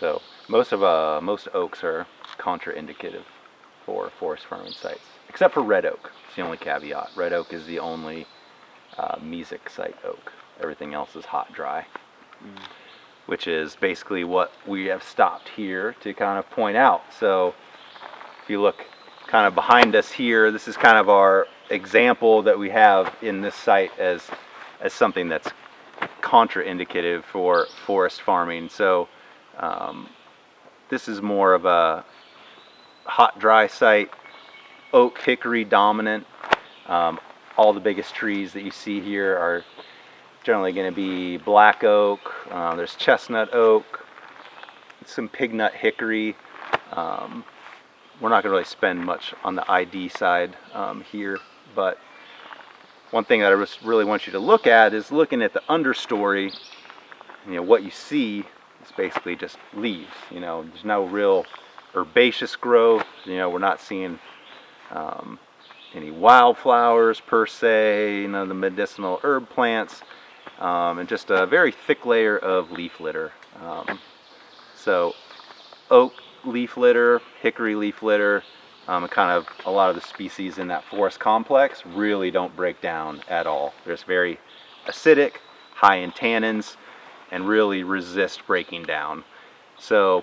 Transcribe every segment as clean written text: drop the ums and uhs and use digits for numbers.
So most oaks are contraindicative for forest farming sites, except for red oak. It's the only caveat. Red oak is the only mesic site oak. Everything else is hot dry, which is basically what we have stopped here to kind of point out. So if you look kind of behind us here, this is kind of our example that we have in this site as something that's contraindicative for forest farming. So this is more of a hot dry site, oak hickory dominant. All the biggest trees that you see here are generally going to be black oak. There's chestnut oak, some pignut hickory. We're not going to really spend much on the ID side here, but one thing that I just really want you to look at is looking at the understory. What you see is basically just leaves. There's no real herbaceous growth. We're not seeing any wildflowers per se, the medicinal herb plants, and just a very thick layer of leaf litter. So oak leaf litter, hickory leaf litter, and kind of a lot of the species in that forest complex really don't break down at all. They're just very acidic, high in tannins, and really resist breaking down. So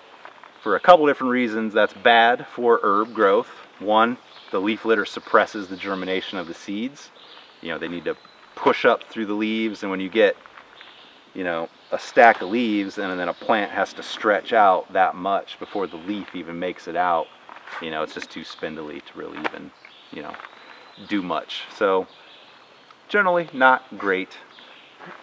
for a couple different reasons, that's bad for herb growth. One, the leaf litter suppresses the germination of the seeds. They need to push up through the leaves, and when you get a stack of leaves and then a plant has to stretch out that much before the leaf even makes it out, it's just too spindly to really even do much. So generally not great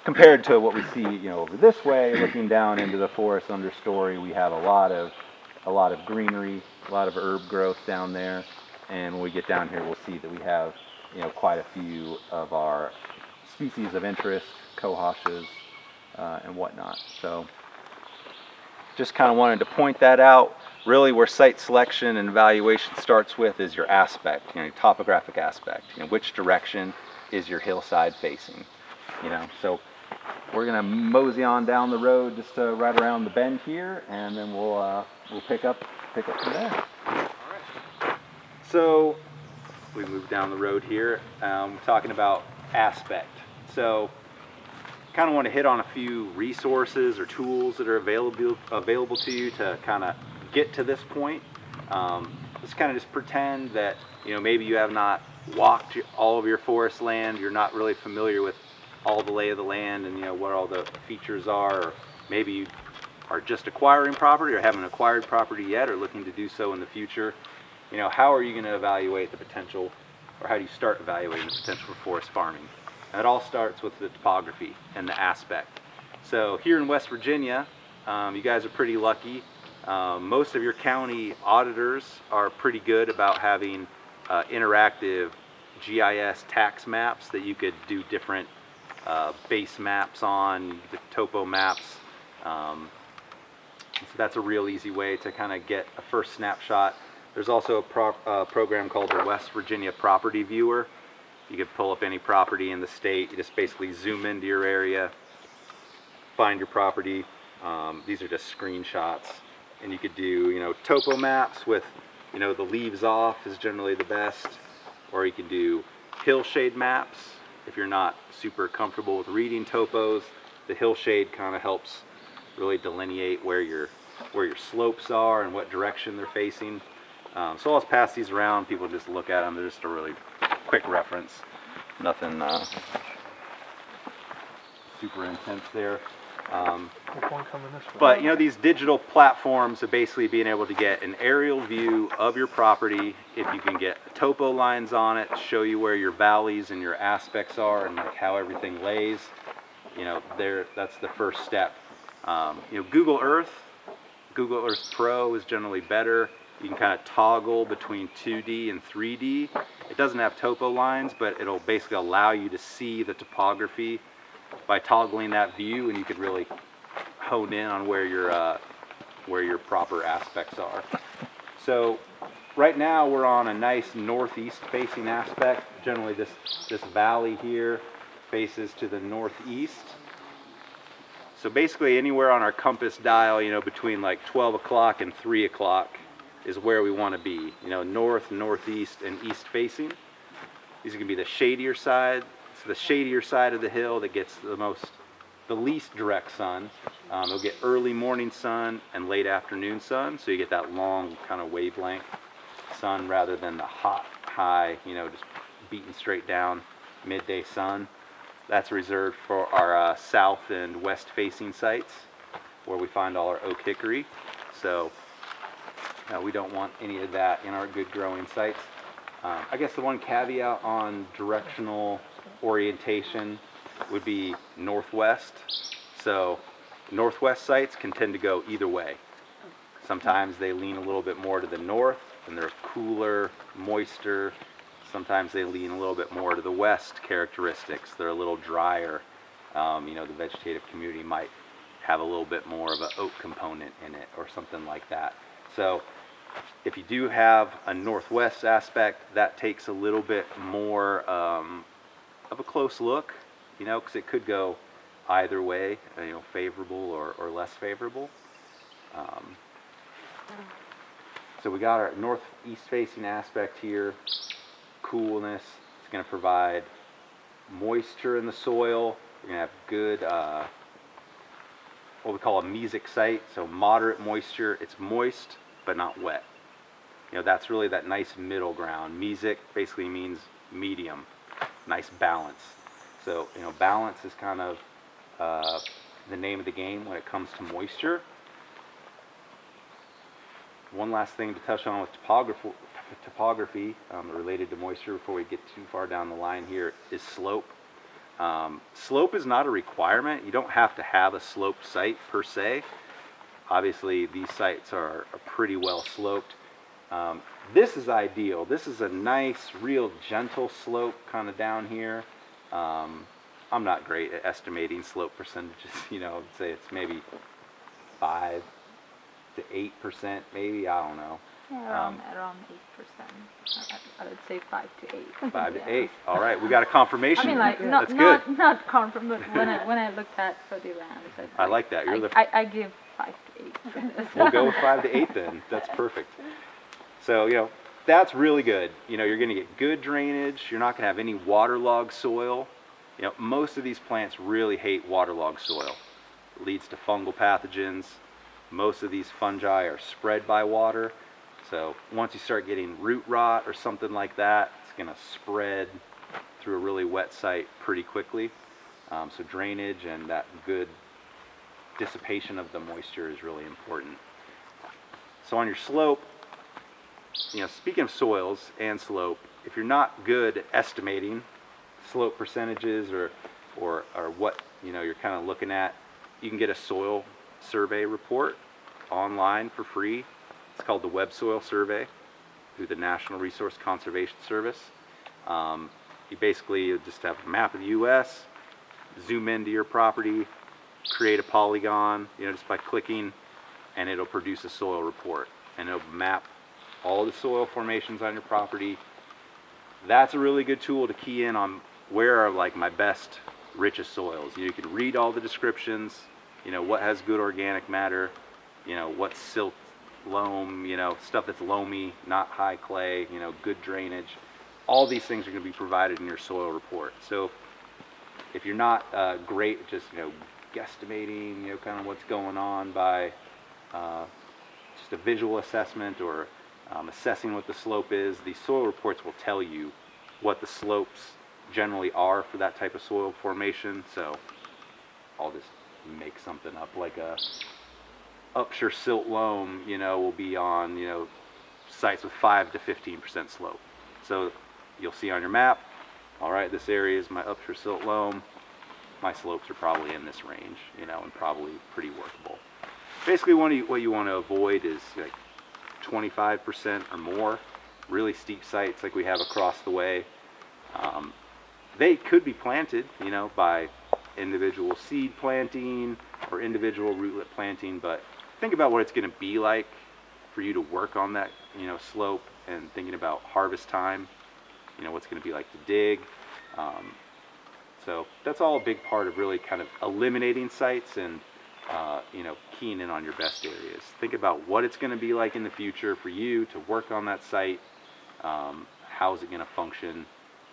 compared to what we see over this way. Looking down into the forest understory, we have a lot of greenery, a lot of herb growth down there, and when we get down here we'll see that we have quite a few of our species of interest, cohoshes and whatnot. So just kind of wanted to point that out. Really where site selection and evaluation starts with is your aspect, your topographic aspect. Which direction is your hillside facing? So we're gonna mosey on down the road just right around the bend here, and then we'll pick up from there. All right. So we move down the road here, talking about aspect. So kind of want to hit on a few resources or tools that are available to you to kind of get to this point. Let's kind of just pretend that maybe you have not walked all of your forest land, you're not really familiar with all the lay of the land and what all the features are, or maybe you are just acquiring property or haven't acquired property yet or looking to do so in the future. How are you going to evaluate the potential, or how do you start evaluating the potential for forest farming? And it all starts with the topography and the aspect. So here in West Virginia, you guys are pretty lucky. Most of your county auditors are pretty good about having interactive GIS tax maps that you could do different base maps on, the topo maps. So that's a real easy way to kind of get a first snapshot. There's also a program called the West Virginia Property Viewer. You could pull up any property in the state. You just basically zoom into your area, find your property. These are just screenshots, and you could do topo maps with the leaves off is generally the best, or you can do hillshade maps. If you're not super comfortable with reading topos, the hillshade kind of helps really delineate where your slopes are and what direction they're facing. So I'll just pass these around. People just look at them. They're just a really quick reference. Nothing super intense there. But these digital platforms of basically being able to get an aerial view of your property, if you can get topo lines on it, show you where your valleys and your aspects are and like how everything lays, that's the first step. Google Earth Pro is generally better. You can kind of toggle between 2D and 3D. It doesn't have topo lines, but it'll basically allow you to see the topography by toggling that view, and you could really hone in on where your proper aspects are. So right now we're on a nice northeast facing aspect. Generally this valley here faces to the northeast. So basically anywhere on our compass dial, you know, between like 12 o'clock and 3 o'clock is where we want to be. You know, north, northeast, and east facing. These are going to be the shadier side. It's the shadier side of the hill that gets the least direct sun. You'll get early morning sun and late afternoon sun, so you get that long kind of wavelength sun rather than the hot, high, you know, just beating straight down midday sun. That's reserved for our south and west facing sites where we find all our oak hickory. So we don't want any of that in our good growing sites. I guess the one caveat on directional orientation would be northwest. So northwest sites can tend to go either way. Sometimes they lean a little bit more to the north and they're cooler, moister. Sometimes they lean a little bit more to the west characteristics. They're a little drier. You know, the vegetative community might have a little bit more of an oak component in it or something like that. So if you do have a northwest aspect, that takes a little bit more of a close look, you know, because it could go either way, you know, favorable or less favorable. So we got our northeast facing aspect here. Coolness. It's going to provide moisture in the soil. You're going to have good, what we call a mesic site, so moderate moisture. It's moist, but not wet. You know, that's really that nice middle ground. Mesic basically means medium, nice balance. So, you know, balance is kind of the name of the game when it comes to moisture. One last thing to touch on with topography related to moisture before we get too far down the line here is slope. Slope is not a requirement. You don't have to have a sloped site per se. Obviously these sites are pretty well sloped. This is ideal. This is a nice, real gentle slope kind of down here. I'm not great at estimating slope percentages. You know, I'd say it's maybe 5 to 8%, maybe. I don't know. Yeah, around 8%. I would say 5 to 8. 5 to 8. All right, we got a confirmation. I mean, like not confirm, but when I looked at for the land, I like that. I give 5 to 8. We'll go with 5 to 8 then. That's perfect. So, you know, that's really good. You know, you're going to get good drainage. You're not going to have any waterlogged soil. You know, most of these plants really hate waterlogged soil. It leads to fungal pathogens. Most of these fungi are spread by water. So once you start getting root rot or something like that, it's going to spread through a really wet site pretty quickly. So drainage and that good dissipation of the moisture is really important. So on your slope, you know, speaking of soils and slope, if you're not good at estimating slope percentages or what, you know, you're kind of looking at, you can get a soil survey report online for free. It's called the Web Soil Survey through the National Resource Conservation Service. You basically just have a map of the U.S., zoom into your property, create a polygon, you know, just by clicking, and it'll produce a soil report, and it'll map all the soil formations on your property. That's a really good tool to key in on where are like my best, richest soils. You can read all the descriptions, you know, what has good organic matter, you know, what's silt, loam, you know, stuff that's loamy, not high clay, you know, good drainage. All these things are going to be provided in your soil report. So if you're not great at just, you know, guesstimating, you know, kind of what's going on by just a visual assessment or assessing what the slope is, these soil reports will tell you what the slopes generally are for that type of soil formation. So I'll just make something up, like a Upshur silt loam, you know, will be on, you know, sites with 5 to 15% slope. So you'll see on your map, all right, this area is my Upshur silt loam. My slopes are probably in this range, you know, and probably pretty workable. Basically, what you want to avoid is like 25% or more. Really steep sites like we have across the way. They could be planted, you know, by individual seed planting or individual rootlet planting, but think about what it's going to be like for you to work on that, you know, slope, and thinking about harvest time, you know, what's going to be like to dig. So So that's all a big part of really kind of eliminating sites and keying in on your best areas. Think about what it's going to be like in the future for you to work on that site. How is it going to function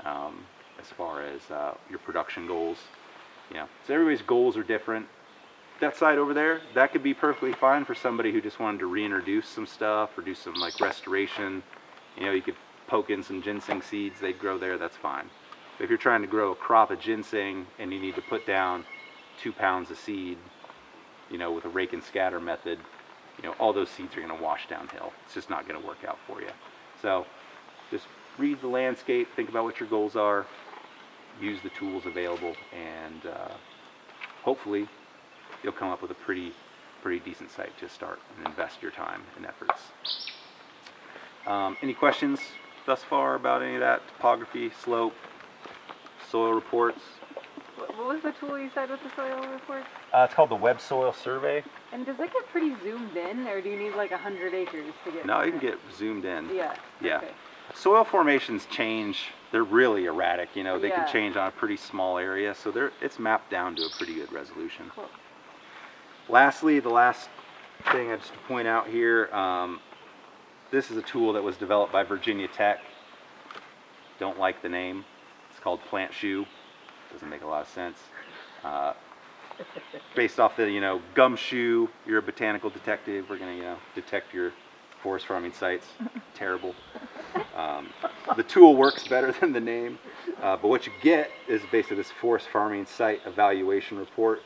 as far as your production goals? So everybody's goals are different. That site over there, that could be perfectly fine for somebody who just wanted to reintroduce some stuff or do some like restoration. You could poke in some ginseng seeds, they'd grow there, that's fine. But if you're trying to grow a crop of ginseng and you need to put down 2 pounds of seed, with a rake and scatter method, all those seeds are going to wash downhill. It's just not going to work out for you. So just read the landscape, think about what your goals are, use the tools available, and hopefully you'll come up with a pretty decent site to start and invest your time and efforts. Any questions thus far about any of that? Topography, slope, soil reports? What was the tool you said with the soil report? It's called the Web Soil Survey. And does it get pretty zoomed in, or do you need like 100 acres to get? No, you can get zoomed in. Yeah. Yeah. Okay. Soil formations change. They're really erratic. They can change on a pretty small area, so it's mapped down to a pretty good resolution. Cool. Lastly, the last thing I just to point out here, this is a tool that was developed by Virginia Tech. Don't like the name. It's called Plant Shoe. Doesn't make a lot of sense. Based off the gumshoe, you're a botanical detective. We're gonna detect your forest farming sites. Terrible. The tool works better than the name, but what you get is basically this forest farming site evaluation report.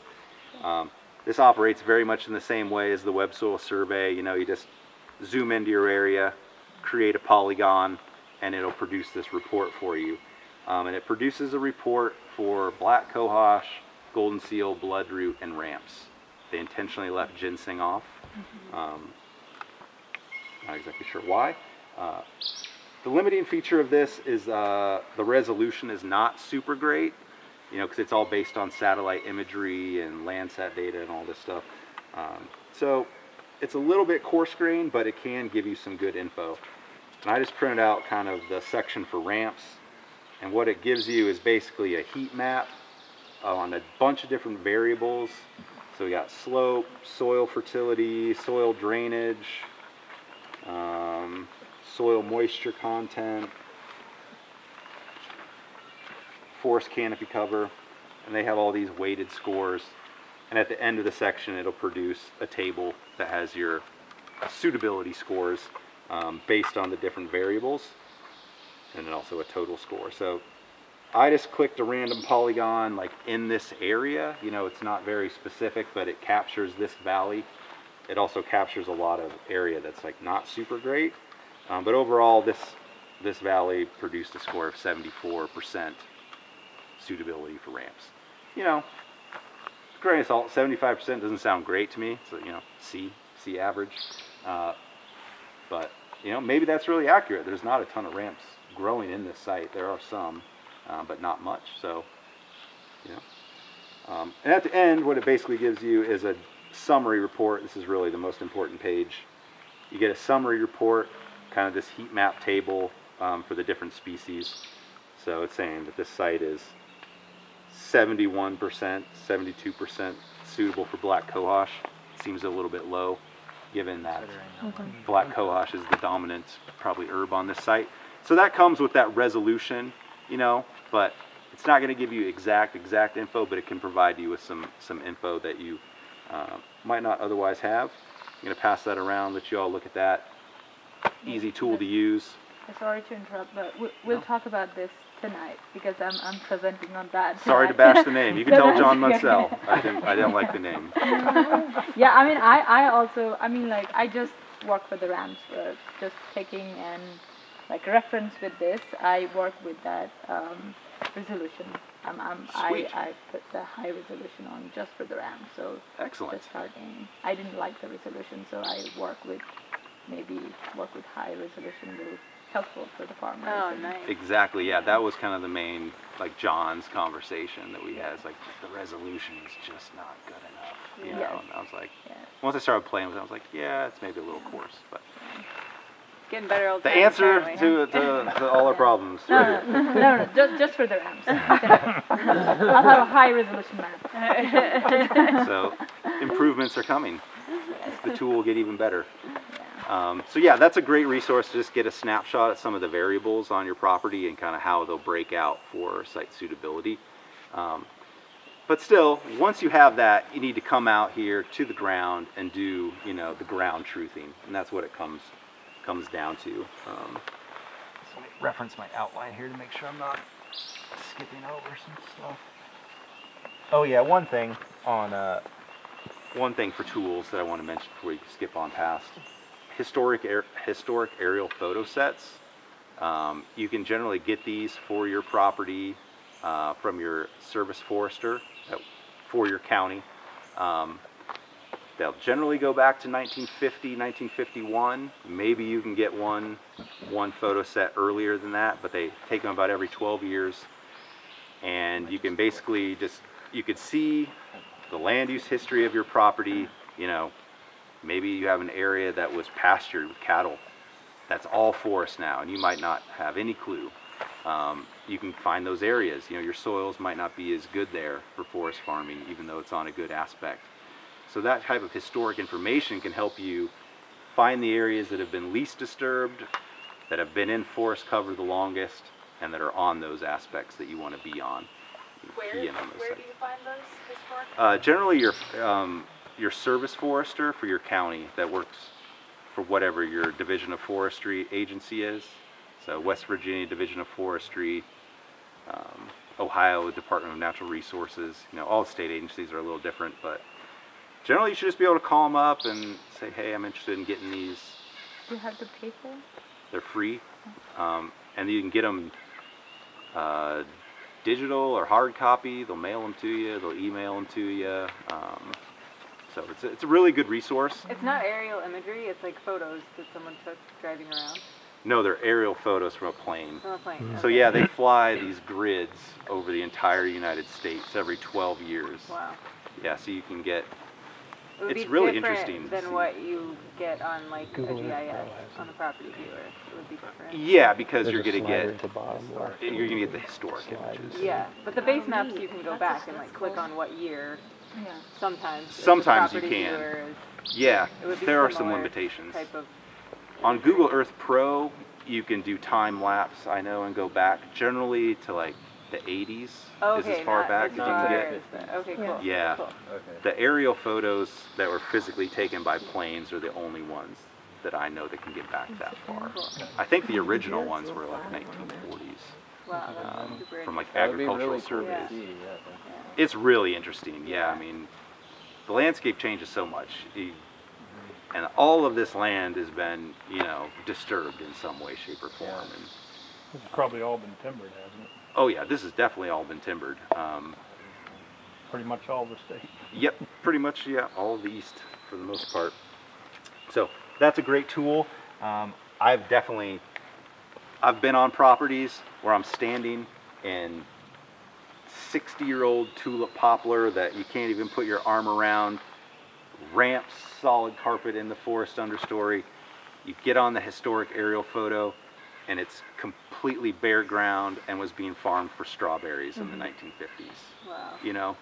This operates very much in the same way as the Web Soil Survey. You just zoom into your area, create a polygon, and it'll produce this report for you. And it produces a report for black cohosh, goldenseal, bloodroot, and ramps. They intentionally left ginseng off. Not exactly sure why. The limiting feature of this is the resolution is not super great, because it's all based on satellite imagery and Landsat data and all this stuff. So it's a little bit coarse-grained, but it can give you some good info. And I just printed out kind of the section for ramps. And what it gives you is basically a heat map on a bunch of different variables. So we got slope, soil fertility, soil drainage, soil moisture content, forest canopy cover, and they have all these weighted scores. And at the end of the section, it'll produce a table that has your suitability scores based on the different variables, and then also a total score. So I just clicked a random polygon like in this area. It's not very specific, but it captures this valley. It also captures a lot of area that's like not super great. But overall, this valley produced a score of 74% suitability for ramps. Grain of salt, 75% doesn't sound great to me. So C average. But maybe that's really accurate. There's not a ton of ramps growing in this site. There are some, but not much. So, and at the end, what it basically gives you is a summary report. This is really the most important page. You get a summary report, kind of this heat map table for the different species. So it's saying that this site is 71%, 72% suitable for black cohosh. Seems a little bit low, given that black cohosh is the dominant probably herb on this site. So that comes with that resolution, but it's not going to give you exact info, but it can provide you with some info that you might not otherwise have. I'm going to pass that around, let you all look at that. Easy tool to use. Sorry to interrupt, but we'll talk about this tonight because I'm presenting on that tonight. Sorry to bash the name. You can tell John Munsell. I didn't like the name. Yeah, I just work with the ramps, just taking and like reference with this. I work with that resolution. I put the high resolution on just for the ramp. So excellent. Just starting. I didn't like the resolution, so I work with high resolution. Will helpful for the farmers. Oh, nice. Exactly. Yeah, that was kind of the main John's conversation that we had. It's like the resolution is just not good enough. You know, and I was like, once I started playing with it, I was like, yeah, it's maybe a little coarse, but Getting better all the The time, answer apparently, to all our problems. No, Right no, here. no, no, just for the ramps. I'll have a high resolution map. So improvements are coming. The tool will get even better. So yeah, that's a great resource to just get a snapshot at some of the variables on your property and kind of how they'll break out for site suitability. But still, once you have that, you need to come out here to the ground and do, you know, the ground truthing, and that's what it comes down to. So let me reference my outline here to make sure I'm not skipping over some stuff. Oh yeah, one thing for tools that I want to mention before you skip on past. Historic aerial photo sets. You can generally get these for your property from your service forester for your county. They'll generally go back to 1950, 1951. Maybe you can get one photo set earlier than that, but they take them about every 12 years. And you can basically you could see the land use history of your property. You know, maybe you have an area that was pastured with cattle. That's all forest now, and you might not have any clue. You can find those areas. You know, your soils might not be as good there for forest farming, even though it's on a good aspect. So that type of historic information can help you find the areas that have been least disturbed, that have been in forest cover the longest, and that are on those aspects that you want to be on. Where do you find those historic? Generally, your service forester for your county that works for whatever your Division of Forestry agency is. So West Virginia Division of Forestry, Ohio Department of Natural Resources. You know, all state agencies are a little different, but generally you should just be able to call them up and say, hey, I'm interested in getting these. Do you have to pay for it? They're free, and you can get them digital or hard copy. They'll mail them to you. They'll email them to you. So it's a really good resource. It's not aerial imagery, it's like photos that someone took driving around. No, they're aerial photos from a plane. From a plane. So yeah, they fly these grids over the entire United States every 12 years. Wow. Yeah, so you can get. It would It's be really different interesting to than see. what you get on like a GIS on the property viewer. It would be different. Yeah, because you're There's a gonna slider get at the bottom where the historic images. Yeah, but the base maps you can go back and like click on what year. Yeah. Sometimes. if the Sometimes you property can. viewer is Yeah, It would be there are some similar limitations. type of. On Google Earth Pro, you can do time lapse, I know, and go back generally to like the 80s Oh, is okay, as far not back as as you far can get. as the- Okay, Yeah. cool. Yeah. Cool. The aerial photos that were physically taken by planes are the only ones that I know that can get back that far. Cool. I think the original ones were like 1940s Wow, that's super from like That would be agricultural really cool surveys. to see, yeah. It's really interesting. Yeah, I mean, the landscape changes so much. And all of this land has been, you know, disturbed in some way, shape, or form. And, It's probably all been timbered, hasn't it? oh yeah, this has definitely all been timbered. Pretty much all the state. Yep, pretty much, yeah, all of the east for the most part. So that's a great tool. I've been on properties where I'm standing in 60-year-old tulip poplar that you can't even put your arm around, ramps, solid carpet in the forest understory. You get on the historic aerial photo and it's completely bare ground and was being farmed for strawberries in the 1950s. Wow. You know,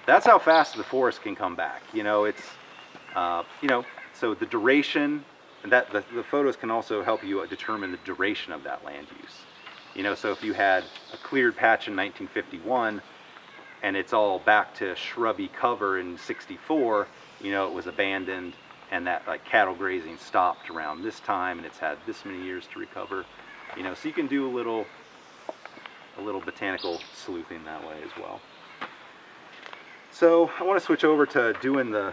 that's how fast the forest can come back. You know, it's, you know, so the duration, and that the photos can also help you determine the duration of that land use. You know, so if you had a cleared patch in 1951 and it's all back to shrubby cover in 64, you know, it was abandoned and that like cattle grazing stopped around this time and it's had this many years to recover. You know, so you can do a little botanical sleuthing that way as well. So I want to switch over to doing the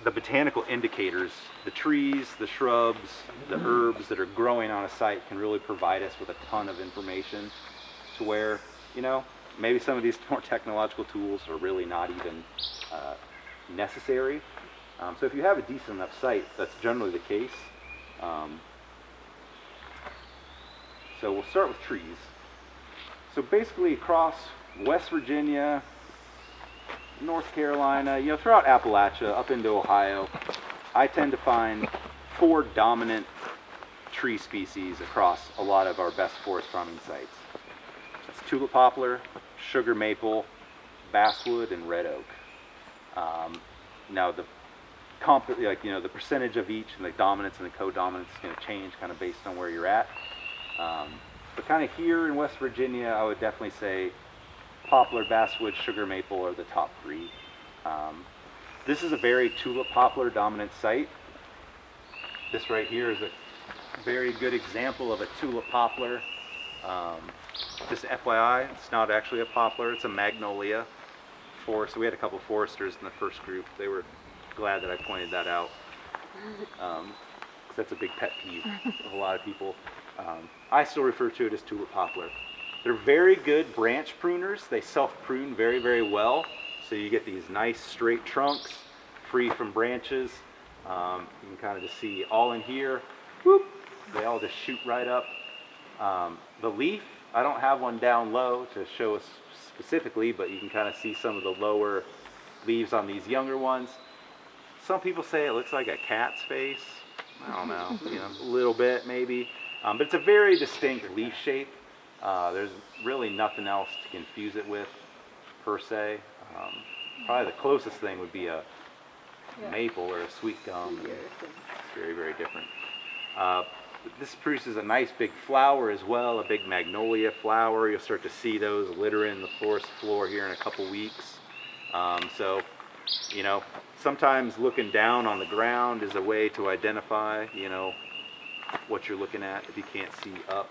botanical indicators. The trees, the shrubs, the herbs that are growing on a site can really provide us with a ton of information to where, you know, maybe some of these more technological tools are really not even necessary. So if you have a decent enough site, that's generally the case. So we'll start with trees. So basically across West Virginia, North Carolina, you know, throughout Appalachia, up into Ohio, I tend to find 4 dominant tree species across a lot of our best forest farming sites. That's tulip poplar, sugar maple, basswood, and red oak. Now the the percentage of each and the dominance and the co-dominance is going to change kind of based on where you're at. But kind of here in West Virginia, I would definitely say poplar, basswood, sugar maple are the top three. This is a very tulip poplar dominant site. This right here is a very good example of a tulip poplar. Just FYI, it's not actually a poplar, it's a magnolia forest. So we had a couple foresters in the first group. They were glad that I pointed that out. 'Cause that's a big pet peeve of a lot of people. I still refer to it as tulip poplar. They're very good branch pruners. They self-prune very, very well. So you get these nice straight trunks, free from branches. You can kind of just see all in here, whoop, they all just shoot right up. The leaf, I don't have one down low to show us specifically, but you can kind of see some of the lower leaves on these younger ones. Some people say it looks like a cat's face. I don't know, a little bit maybe. But it's a very distinct leaf shape. There's really nothing else to confuse it with, per se. Probably the closest thing would be a maple or a sweet gum. It's very, very different. This produces a nice big flower as well, a big magnolia flower. You'll start to see those littering the forest floor here in a couple weeks. So, sometimes looking down on the ground is a way to identify, what you're looking at if you can't see up.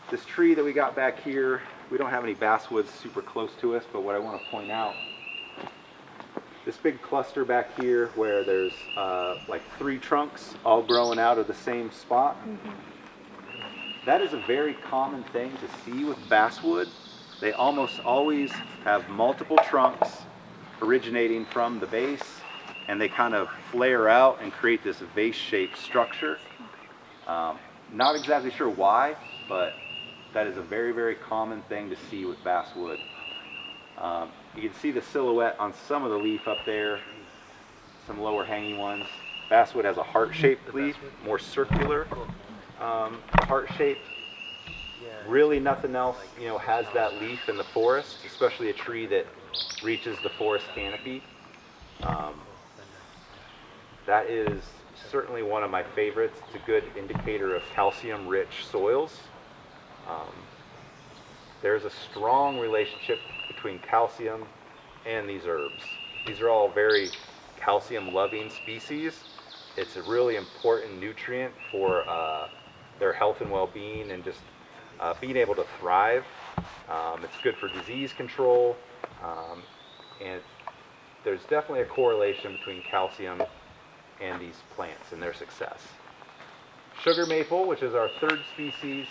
This tree that we got back here, we don't have any basswoods super close to us, but what I want to point out, this big cluster back here where there's like 3 trunks all growing out of the same spot, that is a very common thing to see with basswood. They almost always have multiple trunks originating from the base, and they kind of flare out and create this vase-shaped structure. Not exactly sure why, but that is a very, very common thing to see with basswood. You can see the silhouette on some of the leaf up there, some lower hanging ones. Basswood has a heart-shaped leaf, more circular heart-shaped. Really nothing else, has that leaf in the forest, especially a tree that reaches the forest canopy. That is certainly one of my favorites. It's a good indicator of calcium-rich soils. There's a strong relationship between calcium and these herbs. These are all very calcium-loving species. It's a really important nutrient for their health and well-being and just being able to thrive. It's good for disease control, and there's definitely a correlation between calcium and these plants and their success. Sugar maple, which is our third species,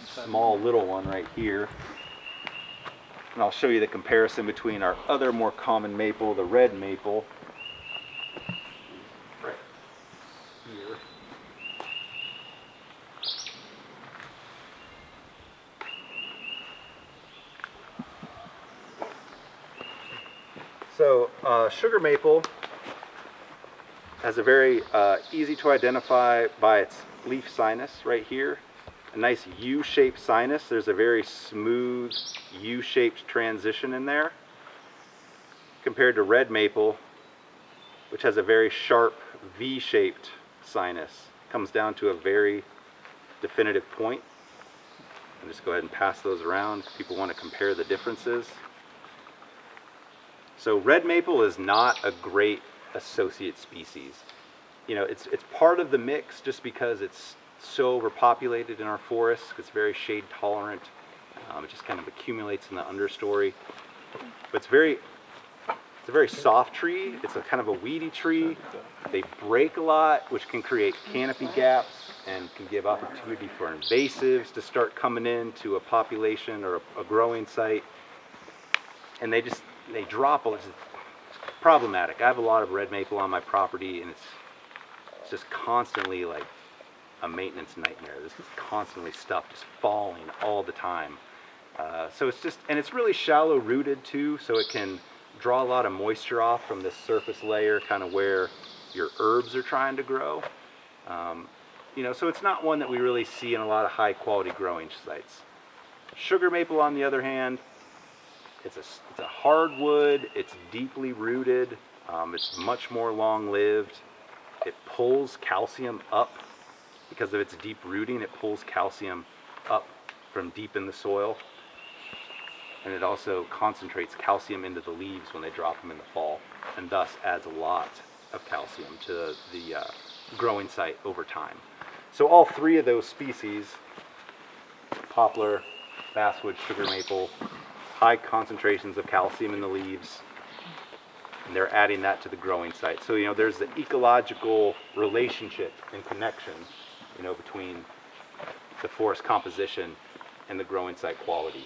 small little one right here. And I'll show you the comparison between our other more common maple, the red maple. Right here. So sugar maple has a very easy to identify by its leaf sinus right here. A nice U-shaped sinus. There's a very smooth U-shaped transition in there compared to red maple, which has a very sharp V-shaped sinus. Comes down to a very definitive point. I'll just go ahead and pass those around if people want to compare the differences. So red maple is not a great associate species. It's part of the mix just because it's so overpopulated in our forests. It's very shade tolerant. It just kind of accumulates in the understory. But it's a very soft tree. It's a kind of a weedy tree. They break a lot, which can create canopy gaps and can give opportunity for invasives to start coming into a population or a growing site. And they drop. It's problematic. I have a lot of red maple on my property, and it's just constantly like a maintenance nightmare. This is constantly stuff just falling all the time. So it's really shallow rooted too, so it can draw a lot of moisture off from this surface layer, kind of where your herbs are trying to grow. You know, so it's not one that we really see in a lot of high quality growing sites. Sugar maple, on the other hand, it's a hardwood, it's deeply rooted, it's much more long-lived. It pulls calcium up because of its deep rooting. It pulls calcium up from deep in the soil, and it also concentrates calcium into the leaves when they drop them in the fall, and thus adds a lot of calcium to the growing site over time. So all three of those species, poplar, basswood, sugar maple, high concentrations of calcium in the leaves, and they're adding that to the growing site. So, you know, there's the ecological relationship and connection, you know, between the forest composition and the growing site quality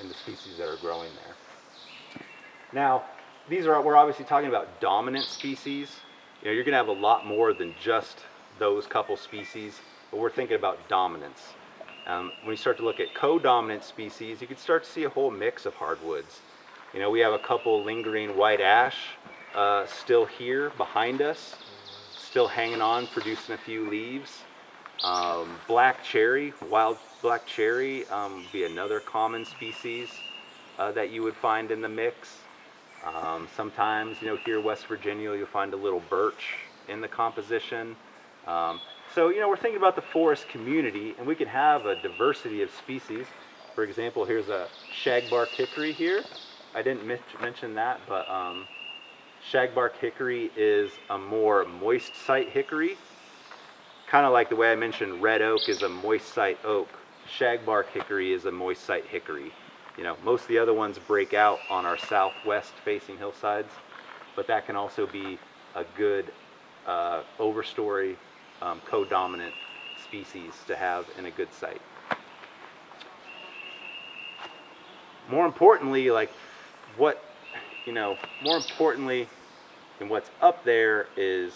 and the species that are growing there. Now, we're obviously talking about dominant species. You know, you're gonna have a lot more than just those couple species, but we're thinking about dominance. When you start to look at co-dominant species, you can start to see a whole mix of hardwoods. You know, we have a couple lingering white ash still here behind us, still hanging on, producing a few leaves. Black cherry, wild black cherry, would be another common species that you would find in the mix. Sometimes, you know, here in West Virginia, you'll find a little birch in the composition. So, you know, we're thinking about the forest community, and we can have a diversity of species. For example, here's a shagbark hickory here. I didn't mention that, but shagbark hickory is a more moist site hickory. Kind of like the way I mentioned red oak is a moist site oak. Shagbark hickory is a moist site hickory. You know, most of the other ones break out on our southwest facing hillsides, but that can also be a good overstory co-dominant species to have in a good site. More importantly, like more importantly than what's up there is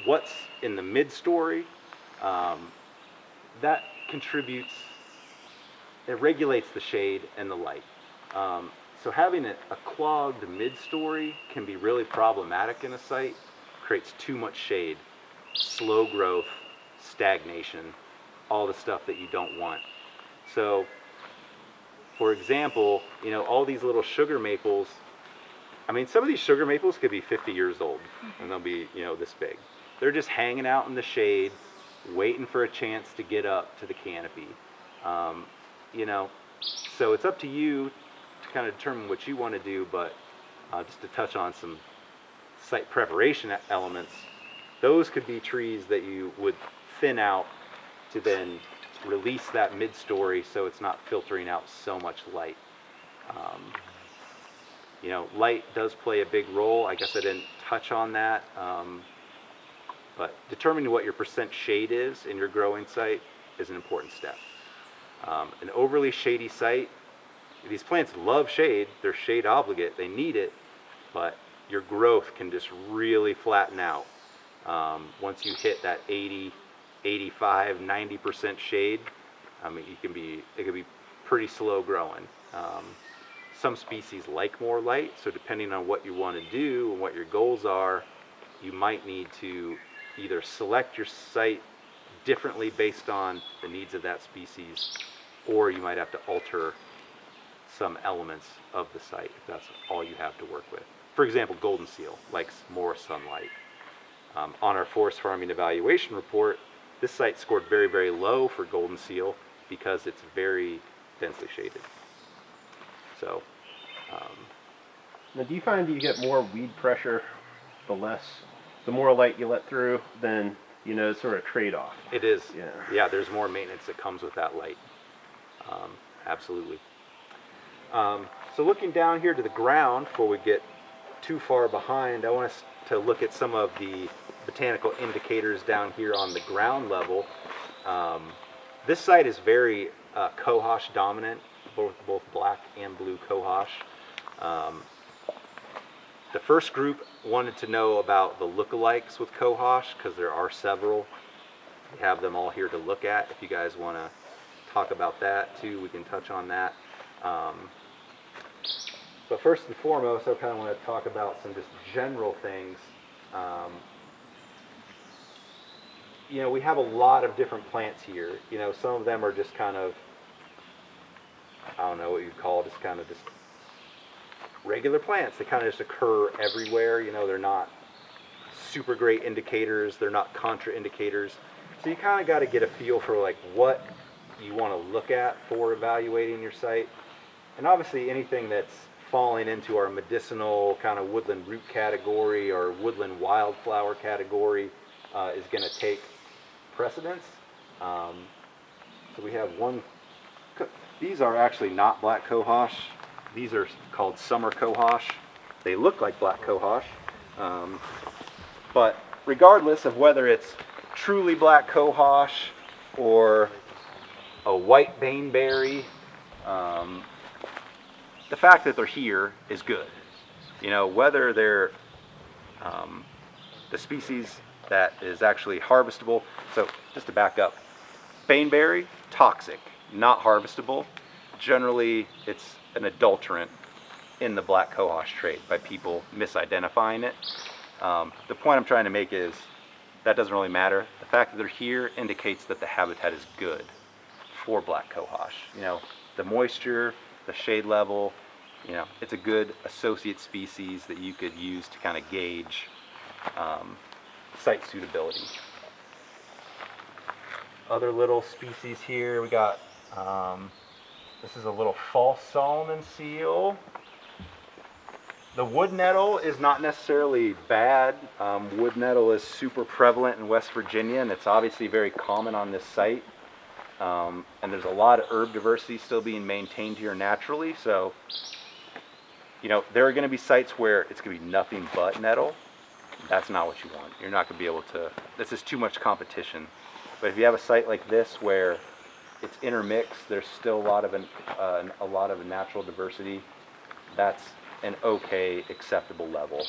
what's in the mid-story. That contributes, it regulates the shade and the light. So having a clogged mid-story can be really problematic in a site, creates too much shade, slow growth, stagnation, all the stuff that you don't want. So, for example, you know, all these little sugar maples, I mean, some of these sugar maples could be 50 years old, and they'll be, you know, this big. They're just hanging out in the shade, waiting for a chance to get up to the canopy. You know, so it's up to you to kind of determine what you want to do, but just to touch on some site preparation elements, those could be trees that you would thin out to then release that mid-story so it's not filtering out so much light. You know, light does play a big role. I guess I didn't touch on that, but determining what your percent shade is in your growing site is an important step. An overly shady site, these plants love shade, they're shade obligate, they need it, but your growth can just really flatten out. Once you hit that 80, 85, 90% shade, I mean, it can be pretty slow growing. Some species like more light, so depending on what you want to do and what your goals are, you might need to either select your site differently based on the needs of that species, or you might have to alter some elements of the site if that's all you have to work with. For example, goldenseal likes more sunlight. On our forest farming evaluation report, this site scored very, very low for goldenseal because it's very densely shaded. So, now, do you find you get more weed pressure the more light you let through, than, you know, sort of trade-off? it is. Yeah. Yeah, there's more maintenance that comes with that light. Absolutely. So looking down here to the ground before we get too far behind, I want us to look at some of the botanical indicators down here on the ground level. This site is very cohosh dominant, both black and blue cohosh. The first group wanted to know about the lookalikes with cohosh because there are several. We have them all here to look at. If you guys want to talk about that too, we can touch on that. But first and foremost, I kind of want to talk about some just general things. You know, we have a lot of different plants here. You know, some of them are just kind of, I don't know what you'd call it, just kind of just regular plants. They kind of just occur everywhere. You know, they're not super great indicators. They're not contraindicators. So you kind of got to get a feel for like what you want to look at for evaluating your site. And obviously anything that's falling into our medicinal kind of woodland root category or woodland wildflower category is going to take precedence. So we have one. These are actually not black cohosh. These are called summer cohosh. They look like black cohosh, but regardless of whether it's truly black cohosh or a white baneberry, the fact that they're here is good. You know, whether they're the species that is actually harvestable. So just to back up, baneberry, toxic, not harvestable. Generally, it's an adulterant in the black cohosh trade by people misidentifying it. The point I'm trying to make is that doesn't really matter. The fact that they're here indicates that the habitat is good for black cohosh. You know, the moisture, the shade level, you know, it's a good associate species that you could use to kind of gauge site suitability. Other little species here, we got, this is a little false solomonsseal. The wood nettle is not necessarily bad. Wood nettle is super prevalent in West Virginia, and it's obviously very common on this site. And there's a lot of herb diversity still being maintained here naturally. So, you know, there are going to be sites where it's going to be nothing but nettle. That's not what you want. You're not going to be able to, this is too much competition. But if you have a site like this where it's intermixed, there's still a lot of natural diversity, that's an okay, acceptable level.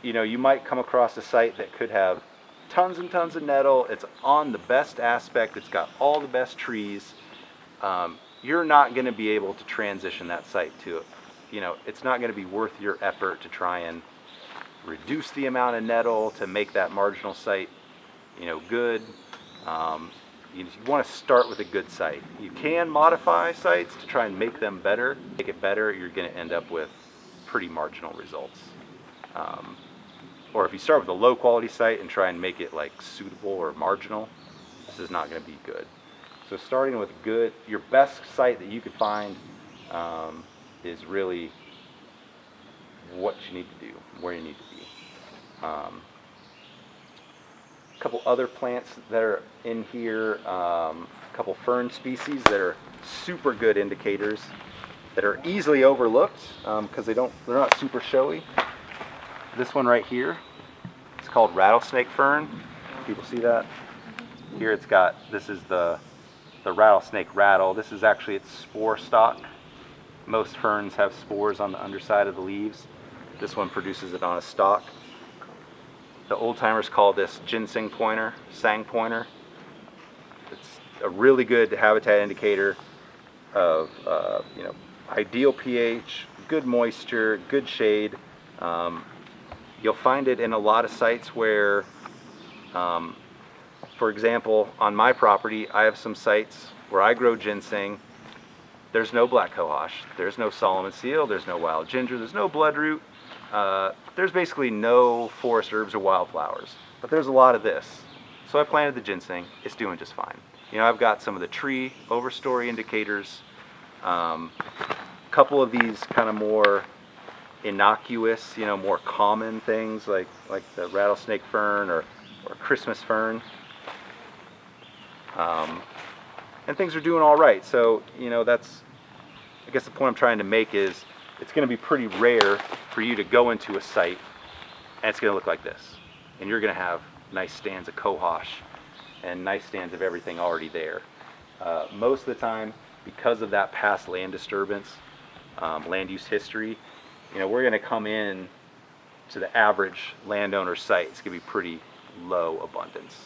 You know, you might come across a site that could have tons and tons of nettle. It's on the best aspect. It's got all the best trees. You're not going to be able to transition that site to it. You know, it's not going to be worth your effort to try and reduce the amount of nettle to make that marginal site, you know, good. You want to start with a good site. You can modify sites to try and make them better. Make it better, you're going to end up with pretty marginal results. Or if you start with a low quality site and try and make it like suitable or marginal, this is not going to be good. So starting with good, your best site that you could find is really what you need to do, where you need to be. A couple other plants that are in here, a couple fern species that are super good indicators that are easily overlooked because they're not super showy. This one right here, it's called rattlesnake fern. People see that? Here it's got, this is the rattlesnake rattle. This is actually its spore stalk. Most ferns have spores on the underside of the leaves. This one produces it on a stalk. The old timers call this ginseng pointer, sang pointer. It's a really good habitat indicator of you know, ideal pH, good moisture, good shade. You'll find it in a lot of sites where, for example, on my property, I have some sites where I grow ginseng. There's no black cohosh, there's no solomonsseal, there's no wild ginger, there's no bloodroot. There's basically no forest herbs or wildflowers, but there's a lot of this. So I planted the ginseng, it's doing just fine. You know, I've got some of the tree overstory indicators, couple of these kind of more innocuous, you know, more common things like the rattlesnake fern or Christmas fern. And things are doing all right. So, you know, that's, I guess the point I'm trying to make is it's going to be pretty rare for you to go into a site and it's going to look like this. And you're going to have nice stands of cohosh and nice stands of everything already there. Most of the time, because of that past land disturbance, land use history, you know, we're going to come in to the average landowner site. It's going to be pretty low abundance,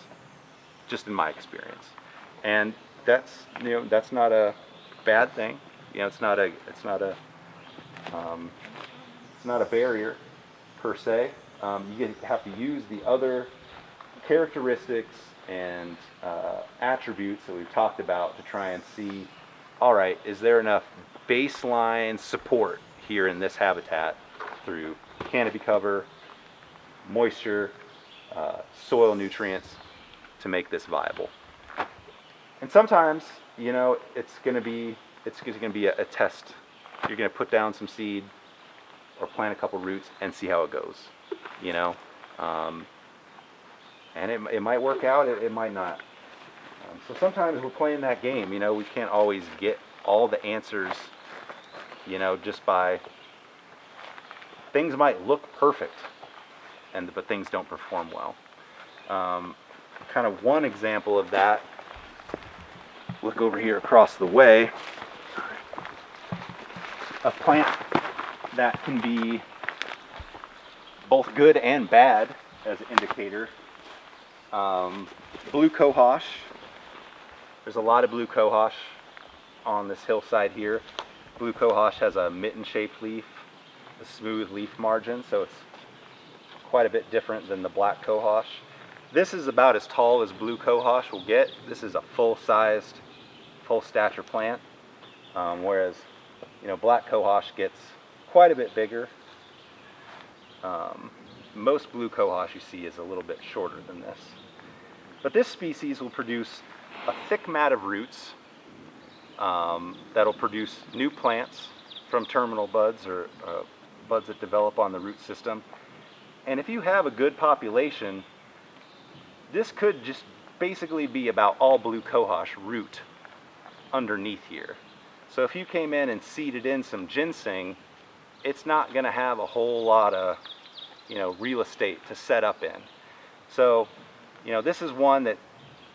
just in my experience. And that's, you know, that's not a bad thing. You know, it's not a barrier per se. You have to use the other characteristics and attributes that we've talked about to try and see, all right, is there enough baseline support here in this habitat through canopy cover, moisture, soil nutrients to make this viable. And sometimes, you know, it's going to be a test. You're going to put down some seed or plant a couple roots and see how it goes, you know. And it might work out, it might not. So sometimes we're playing that game, you know. We can't always get all the answers, you know, just by, things might look perfect, but things don't perform well. Kind of one example of that, look over here across the way, a plant that can be both good and bad as an indicator. Bluecohosh. There's a lot of bluecohosh on this hillside here. Bluecohosh has a mitten-shaped leaf, a smooth leaf margin, so it's quite a bit different than the blackcohosh. This is about as tall as bluecohosh will get. This is a full-sized, full-stature plant, whereas, you know, blackcohosh gets quite a bit bigger. Most bluecohosh you see is a little bit shorter than this. But this species will produce a thick mat of roots that'll produce new plants from terminal buds or buds that develop on the root system. And if you have a good population, this could just basically be about all bluecohosh root underneath here. So if you came in and seeded in some ginseng, it's not going to have a whole lot of, you know, real estate to set up in. So, you know, this is one that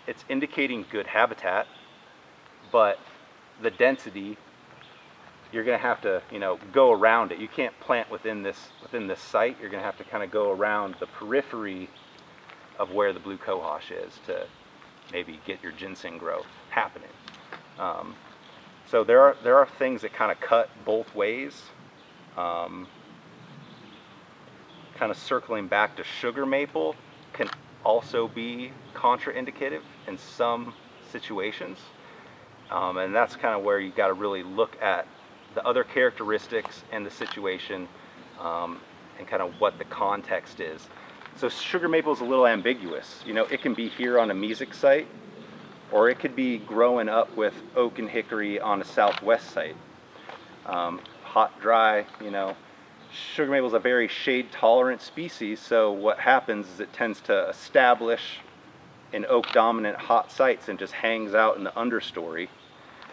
it's indicating good habitat, but the density, you're going to have to, you know, go around it. You can't plant within this site. You're going to have to kind of go around the periphery of where the bluecohosh is to maybe get your ginseng growth happening. So there are things that kind of cut both ways. Kind of circling back to sugar maple can also be contraindicative in some situations, and that's kind of where you got to really look at the other characteristics and the situation, and kind of what the context is. So sugar maple is a little ambiguous. You know, it can be here on a mesic site, or it could be growing up with oak and hickory on a southwest site. Hot, dry, you know. Sugar maple is a very shade-tolerant species, so what happens is it tends to establish in oak-dominant hot sites and just hangs out in the understory.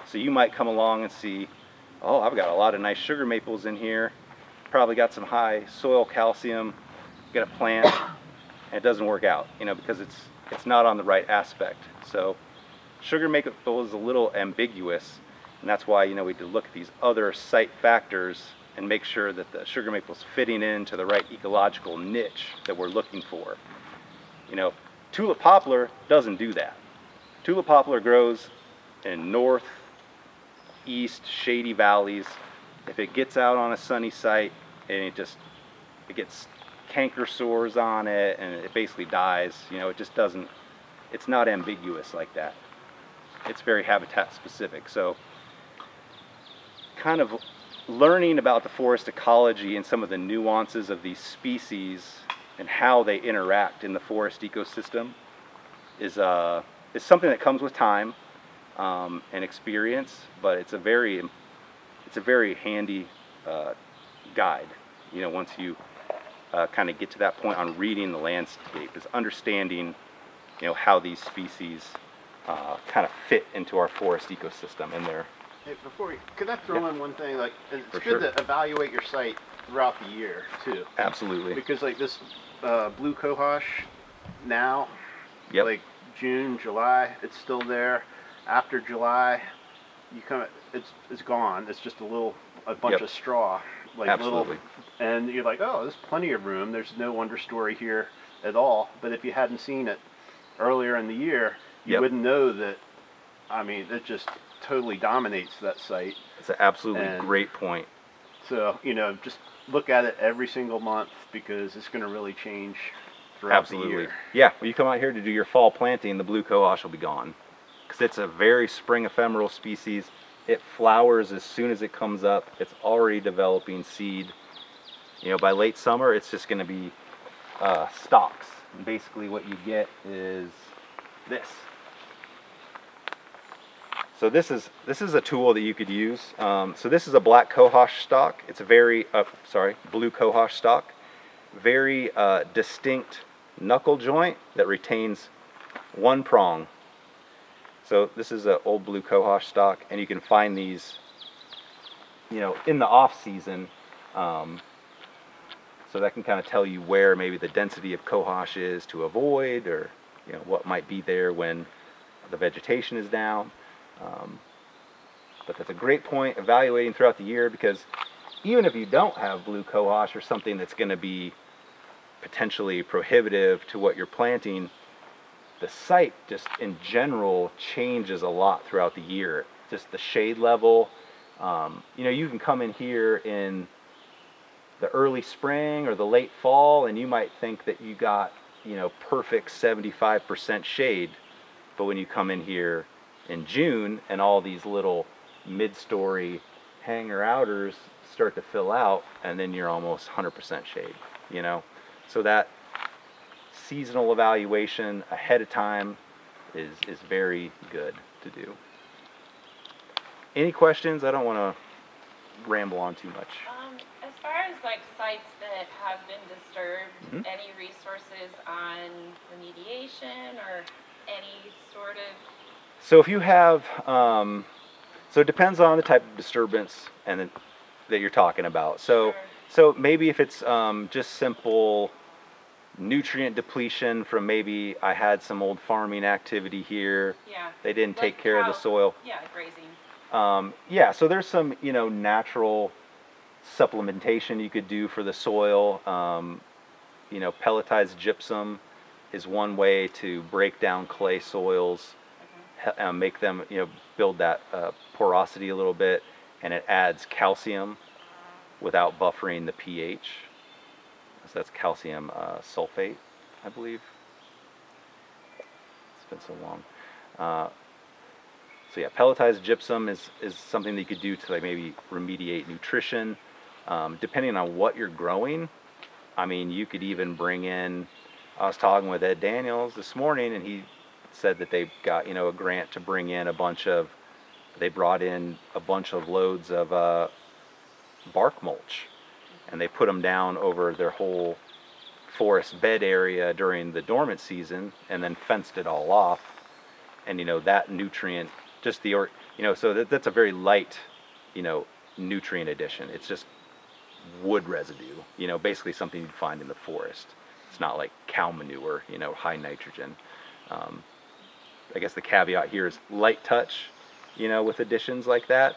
So you might come along and see, oh, I've got a lot of nice sugar maples in here, probably got some high soil calcium, get a plant, and it doesn't work out, you know, because it's not on the right aspect. So sugar maple is a little ambiguous, and that's why, you know, we need to look at these other site factors and make sure that the sugar maple is fitting into the right ecological niche that we're looking for. You know, tulip poplar doesn't do that. Tulip poplar grows in north, east, shady valleys. If it gets out on a sunny site and it gets canker sores on it and it basically dies, you know, it just doesn't, it's not ambiguous like that. It's very habitat specific. So kind of learning about the forest ecology and some of the nuances of these species and how they interact in the forest ecosystem is something that comes with time and experience, but it's a very handy guide. You know, once you kind of get to that point on reading the landscape, is understanding, you know, how these species kind of fit into our forest ecosystem and their. Hey, could I throw in one thing? Like, it's For good sure. to evaluate your site throughout the year too. Absolutely. Because like this bluecohosh now, Yep. like June, July, it's still there. After July, it's gone. It's just a bunch Yep. of straw, like Absolutely. and you're like, oh, there's plenty of room. There's no understory here at all. But if you hadn't seen it earlier in the year, you Yep. wouldn't know that I mean, it just totally dominates that site. It's an absolutely And- great point. So, you know, just look at it every single month because it's going to really change throughout the Absolutely. year. Yeah, when you come out here to do your fall planting, the blue cohosh will be gone. Because it's a very spring ephemeral species. It flowers as soon as it comes up. It's already developing seed. You know, by late summer, it's just going to be stalks. And basically what you get is this. So this is a tool that you could use. So this is a black cohosh stalk. It's a very, blue cohosh stalk. Very distinct knuckle joint that retains one prong. So this is an old blue cohosh stalk, and you can find these, you know, in the off season. So that can kind of tell you where maybe the density of cohosh is to avoid, or you know what might be there when the vegetation is down. But that's a great point, evaluating throughout the year, because even if you don't have blue cohosh or something that's going to be potentially prohibitive to what you're planting, the site just in general changes a lot throughout the year. Just the shade level. You know, you can come in here in the early spring or the late fall and you might think that you got, you know, perfect 75% shade. But when you come in here in June and all these little mid-story hanger outers start to fill out, and then you're almost 100% shade, you know. So that seasonal evaluation ahead of time is very good to do. Any questions? I don't want to ramble on too much. As far as like sites that have been disturbed, any resources on remediation or any sort of? So if you have, so it depends on the type of disturbance and that you're talking about. So, Sure. So maybe if it's just simple nutrient depletion from maybe I had some old farming activity here. Yeah. They didn't Like take care of the soil. Yeah, grazing. Yeah, so there's some, you know, natural supplementation you could do for the soil. You know, pelletized gypsum is one way to break down clay soils, make them, you know, build that porosity a little bit, and it adds calcium without buffering the pH. So that's calcium sulfate, I believe. It's been so long. So yeah, pelletized gypsum is something that you could do to like maybe remediate nutrition. Depending on what you're growing, I mean, you could even bring in, I was talking with Ed Daniels this morning, and he said that they've got, you know, a grant to bring in they brought in a bunch of loads of bark mulch, and they put them down over their whole forest bed area during the dormant season, and then fenced it all off. And you know, that nutrient, just the, you know, so that's a very light, you know, nutrient addition. It's just wood residue, you know, basically something you'd find in the forest. It's not like cow manure, you know, high nitrogen. I guess the caveat here is light touch, you know, with additions like that.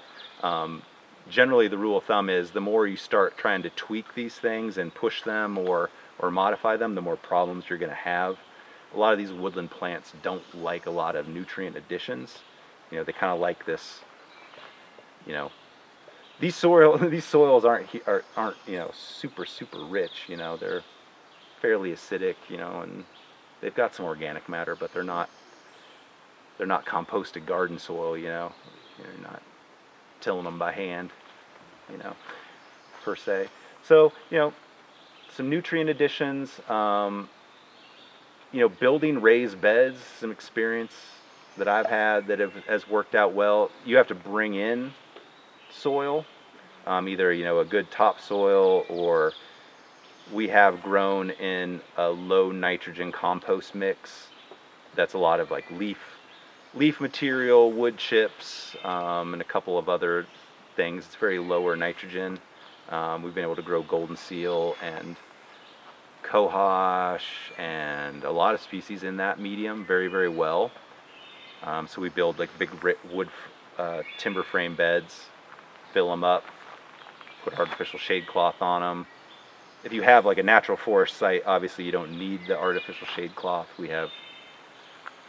Generally the rule of thumb is the more you start trying to tweak these things and push them or modify them, the more problems you're going to have. A lot of these woodland plants don't like a lot of nutrient additions. You know, they kind of like this, you know, these soils aren't you know, super rich, you know, they're fairly acidic, you know, and they've got some organic matter, but they're not composted garden soil, you know. You're not tilling them by hand, you know, per se. So, you know, some nutrient additions, you know, building raised beds, some experience that I've had that has worked out well. You have to bring in soil, either, you know, a good topsoil, or we have grown in a low nitrogen compost mix. That's a lot of like leaf material, wood chips, and a couple of other things. It's very lower nitrogen. We've been able to grow goldenseal and cohosh and a lot of species in that medium very well. So we build like big wood timber frame beds, fill them up, put artificial shade cloth on them. If you have like a natural forest site, obviously you don't need the artificial shade cloth. We have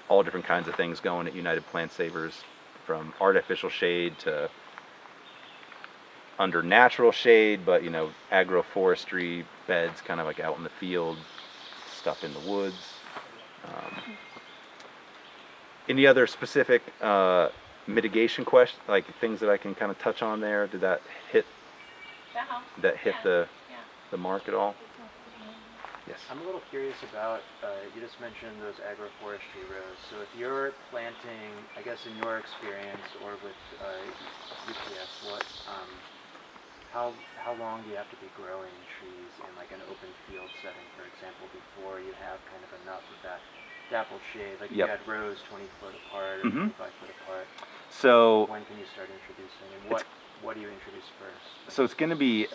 all different kinds of things going at United Plant Savers from artificial shade to under natural shade, but agroforestry beds kind of like out in the field, stuff in the woods. Any other specific mitigation questions, like things that I can kind of touch on there? Did that hit Yeah. the mark at all? Yes. I'm a little curious about, you just mentioned those agroforestry rows. So if you're planting, I guess in your experience or with UPS, how long do you have to be growing trees in like an open field setting, for example, before you have kind of enough of that dappled shade? Like you had rows 20 foot apart or 25 foot apart. So when can you start introducing, and what do you introduce first? So it's going to be,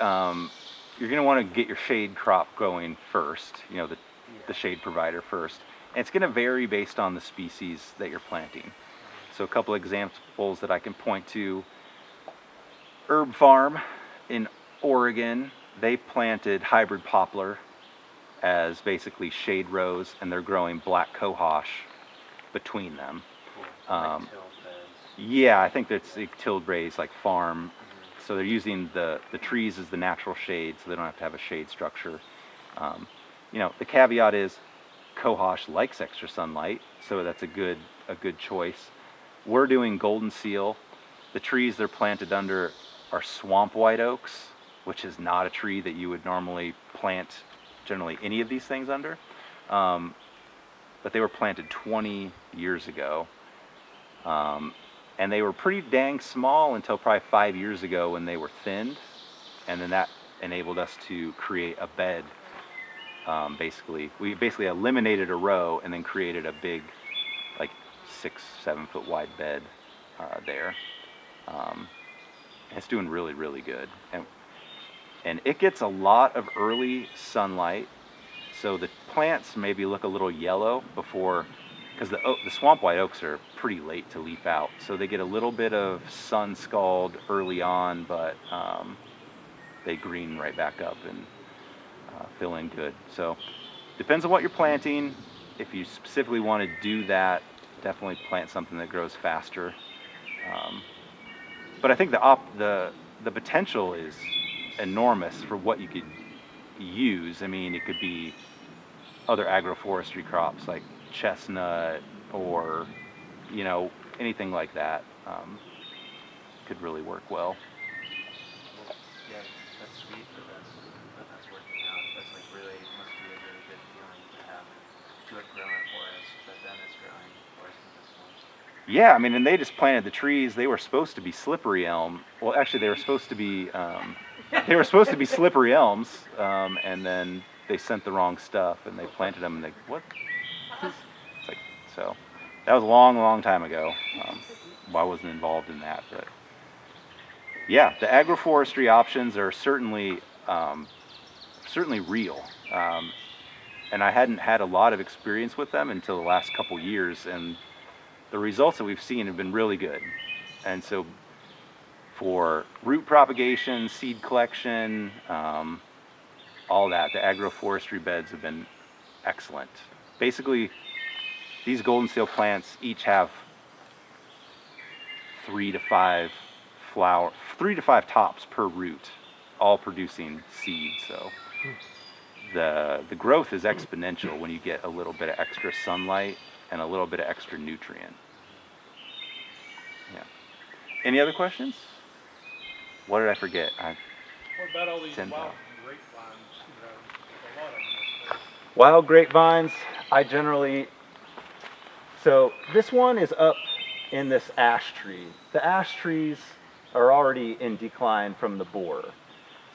you're going to want to get your shade crop going first, the shade provider first. And it's going to vary based on the species that you're planting. So a couple examples that I can point to. Herb Farm in Oregon, they planted hybrid poplar as basically shade rows, and they're growing black cohosh between them. Like tilled beds. Yeah, I think that's tilled raised like farm. So they're using the trees as the natural shade, so they don't have to have a shade structure. The caveat is cohosh likes extra sunlight, so that's a good choice. We're doing goldenseal. The trees they're planted under are swamp white oaks, which is not a tree that you would normally plant generally any of these things under. But they were planted 20 years ago. And they were pretty dang small until probably 5 years ago when they were thinned. And then that enabled us to create a bed. We basically eliminated a row and then created a big, like 6-7 foot wide bed there. It's doing really, really good. And it gets a lot of early sunlight. So the plants maybe look a little yellow before, because the swamp white oaks are pretty late to leaf out. So they get a little bit of sun scald early on, but they green right back up and feeling good. So depends on what you're planting. If you specifically want to do that, definitely plant something that grows faster. But I think the potential is enormous for what you could use. I mean, it could be other agroforestry crops like chestnut or anything like that could really work well. Yeah, that's sweet that's working out. That's like really must be a really good feeling to have grown a forest that then is growing forest in this one. Yeah, I mean, and they just planted the trees. They were supposed to be slippery elm. Well, actually, they were supposed to be slippery elms, and then they sent the wrong stuff, and they planted them, and what? It's like, so that was a long, long time ago. I wasn't involved in that, but yeah, the agroforestry options are certainly real. And I hadn't had a lot of experience with them until the last couple years, and the results that we've seen have been really good. And so for root propagation, seed collection, all that, the agroforestry beds have been excellent. Basically, these goldenseal plants each have 3 to 5 tops per root, all producing seed. So the growth is exponential when you get a little bit of extra sunlight and a little bit of extra nutrient. Yeah. Any other questions? What did I forget? What about all these 10 wild pounds. grapevines? A lot of them in this place. Wild grapevines, so this one is up in this ash tree. The ash trees are already in decline from the borer.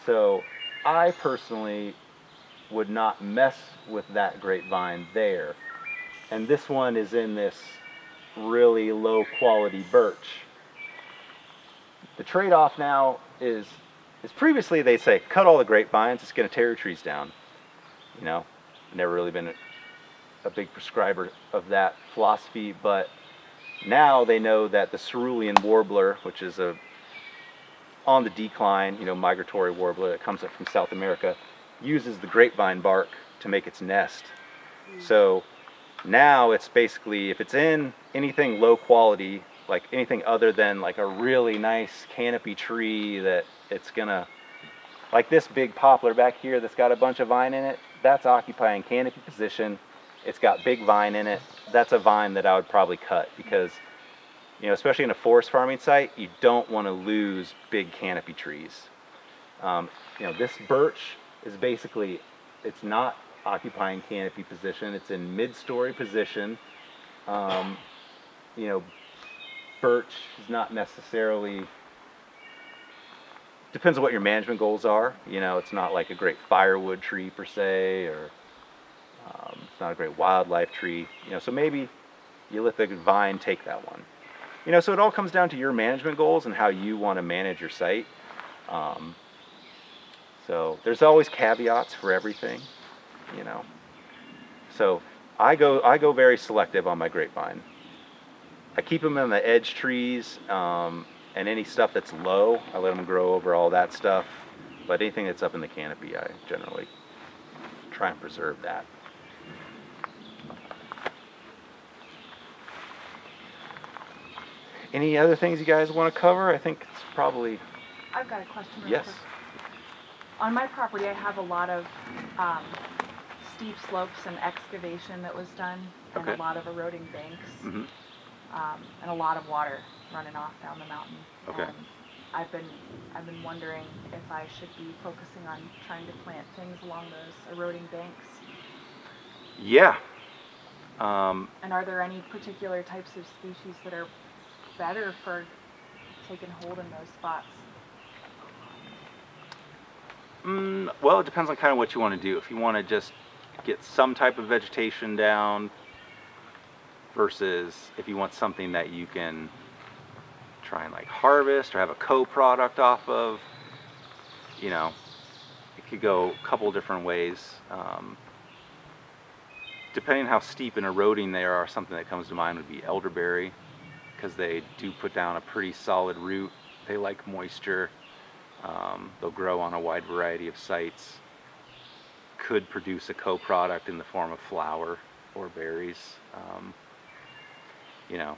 So I personally would not mess with that grapevine there. And this one is in this really low quality birch. The trade-off now is previously they say cut all the grapevines, it's going to tear your trees down. Never really been a big prescriber of that philosophy, but now they know that the cerulean warbler, which is on the decline, migratory warbler that comes up from South America, uses the grapevine bark to make its nest. So now it's basically, if it's in anything low quality, like anything other than like a really nice canopy tree that it's gonna, like this big poplar back here that's got a bunch of vine in it, that's occupying canopy position. It's got big vine in it. That's a vine that I would probably cut because, you know, especially in a forest farming site, you don't want to lose big canopy trees. You know, this birch is basically, it's not occupying canopy position. It's in mid-story position. You know, birch is not necessarily, depends on what your management goals are. You know, it's not like a great firewood tree per se, or it's not a great wildlife tree. You know, so maybe you let the vine take that one. You know, so it all comes down to your management goals and how you want to manage your site. So there's always caveats for everything, you know. So I go very selective on my grapevine. I keep them in the edge trees, and any stuff that's low, I let them grow over all that stuff. But anything that's up in the canopy, I generally try and preserve that. Any other things you guys want to cover? I think it's probably... I've got a question. Yes. Quick. On my property, I have a lot of steep slopes and excavation that was done, and Okay. a lot of eroding banks, Mm-hmm. and a lot of water running off down the mountain. Okay. And I've been wondering if I should be focusing on trying to plant things along those eroding banks. Yeah. And are there any particular types of species that are better for taking hold in those spots? Well, it depends on kind of what you want to do. If you want to just get some type of vegetation down versus if you want something that you can try and like harvest or have a co-product off of, you know, it could go a couple different ways. Depending on how steep and eroding they are, something that comes to mind would be elderberry, because they do put down a pretty solid root. They like moisture. They'll grow on a wide variety of sites. Could produce a co-product in the form of flower or berries. You know,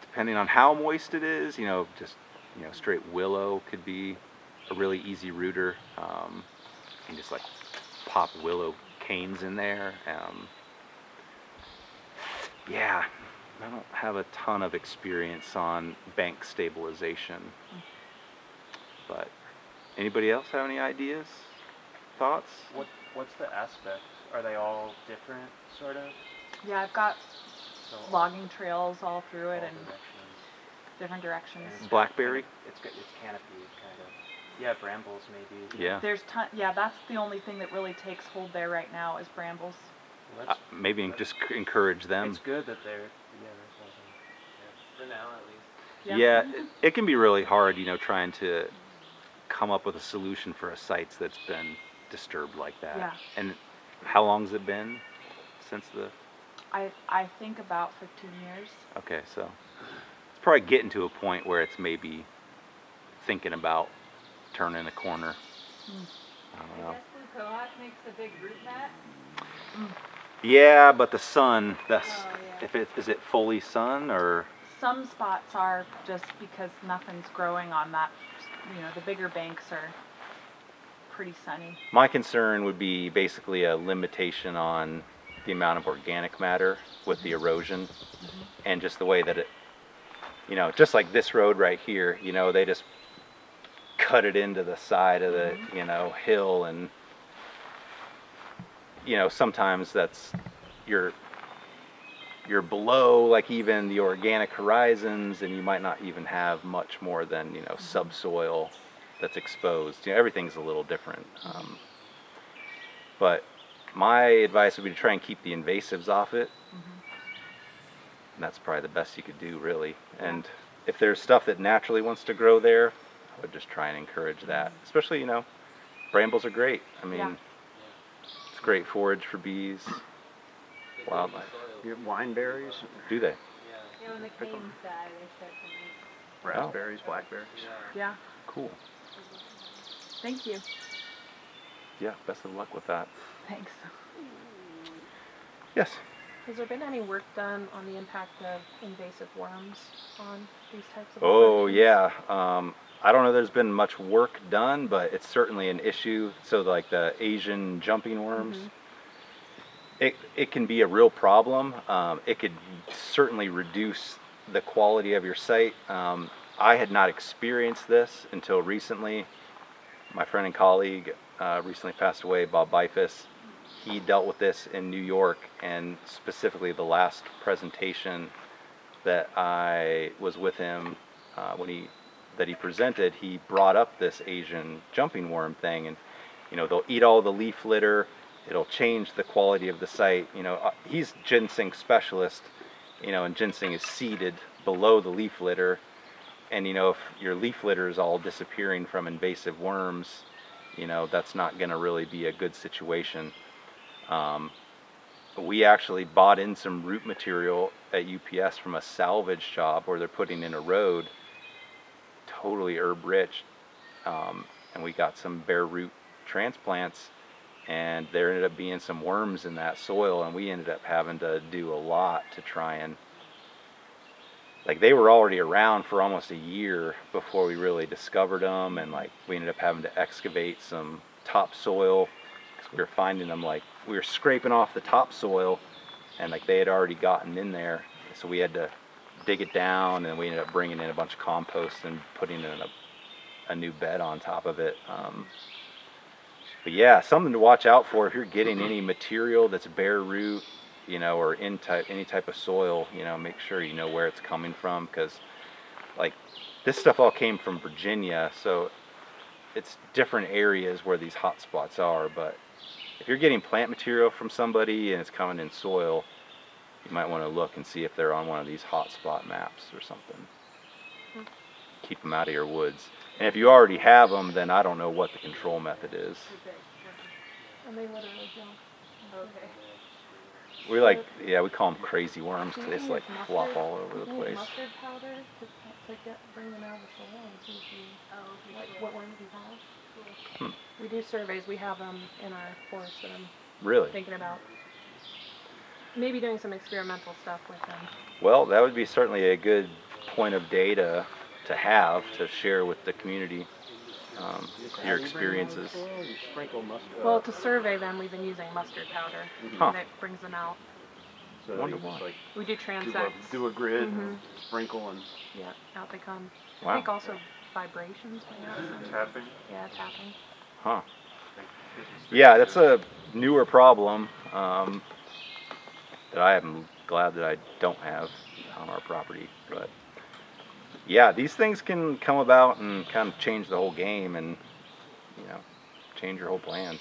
depending on how moist it is, you know, just, you know, straight willow could be a really easy rooter. You can just like pop willow canes in there. Yeah, I don't have a ton of experience on bank stabilization, but anybody else have any ideas, thoughts? What's the aspect? Are they all different, sort of? Yeah, I've got So logging trails all through it all and directions. different directions. And it's Blackberry? It's canopy, kind of. Yeah, brambles maybe. Yeah. There's yeah, that's the only thing that really takes hold there right now is brambles. Well, that's, Maybe just encourage them. it's good that they're for now at least. Yeah. Yeah, it can be really hard, you know, trying to come up with a solution for a site that's been disturbed like that. Yeah. And how long's it been since the... I think about 15 years. Okay, so it's probably getting to a point where it's maybe thinking about turning a corner. I don't know. Bluecohosh makes a big root mat. Yeah, but the sun, that's, Oh, yeah. if it, is it fully sun or... Some spots are just because nothing's growing on that. You know, the bigger banks are pretty sunny. My concern would be basically a limitation on the amount of organic matter with the erosion and just the way that it, you know, just like this road right here, you know, they just cut it into the side of the, you know, hill, and, you know, sometimes that's, you're below like even the organic horizons, and you might not even have much more than, you know, subsoil that's exposed. You know, everything's a little different. But my advice would be to try and keep the invasives off it. And that's probably the best you could do, really. And if there's stuff that naturally wants to grow there, I would just try and encourage that. Especially, you know, brambles are great. I mean, it's great forage for bees, wildlife. You have wine berries, Do they? You know, when the canes die, they start to make. raspberries, blackberries. Yeah. Cool. Thank you. Yeah, best of luck with that. Thanks. Yes. Has there been any work done on the impact of invasive worms on these types of Oh operations? yeah. I don't know there's been much work done, but it's certainly an issue. So like the Asian jumping worms, it can be a real problem. It could certainly reduce the quality of your site. I had not experienced this until recently. My friend and colleague recently passed away, Bob Bifus. He dealt with this in New York, and specifically the last presentation that I was with him that he presented, he brought up this Asian jumping worm thing, and they'll eat all the leaf litter. It'll change the quality of the site. He's ginseng specialist, and ginseng is seeded below the leaf litter, and if your leaf litter is all disappearing from invasive worms, that's not going to really be a good situation. We actually bought in some root material at UPS from a salvage job where they're putting in a road, totally herb rich, and we got some bare root transplants, and there ended up being some worms in that soil, and we ended up having to do a lot to try and, like, they were already around for almost a year before we really discovered them, and like we ended up having to excavate some topsoil because we were finding them, like we were scraping off the topsoil and like they had already gotten in there, so we had to dig it down, and we ended up bringing in a bunch of compost and putting in a new bed on top of it. But yeah, something to watch out for if you're getting any material that's bare root, or any type of soil. Make sure you know where it's coming from, because like this stuff all came from Virginia, so it's different areas where these hot spots are. But if you're getting plant material from somebody and it's coming in soil, you might want to look and see if they're on one of these hot spot maps or something. Keep them out of your woods. And if you already have them, then I don't know what the control method is. And they literally jump. Okay. We call them crazy worms because they just like flop all over the place. Mustard powder to bring them out of the soil and see if you, what worms you have. We do surveys. We have them in our forest that I'm Really? thinking about. Maybe doing some experimental stuff with them. Well, that would be certainly a good point of data to have to share with the community, your experiences. Well, to survey them, we've been using mustard powder, and it brings them out. So you just like We do transects. do a grid, and sprinkle, and Yeah, out they come. Wow. I think also vibrations might have some. Tapping. Yeah, tapping. Huh. Yeah, that's a newer problem that I am glad that I don't have on our property. But yeah, these things can come about and kind of change the whole game, and change your whole plans.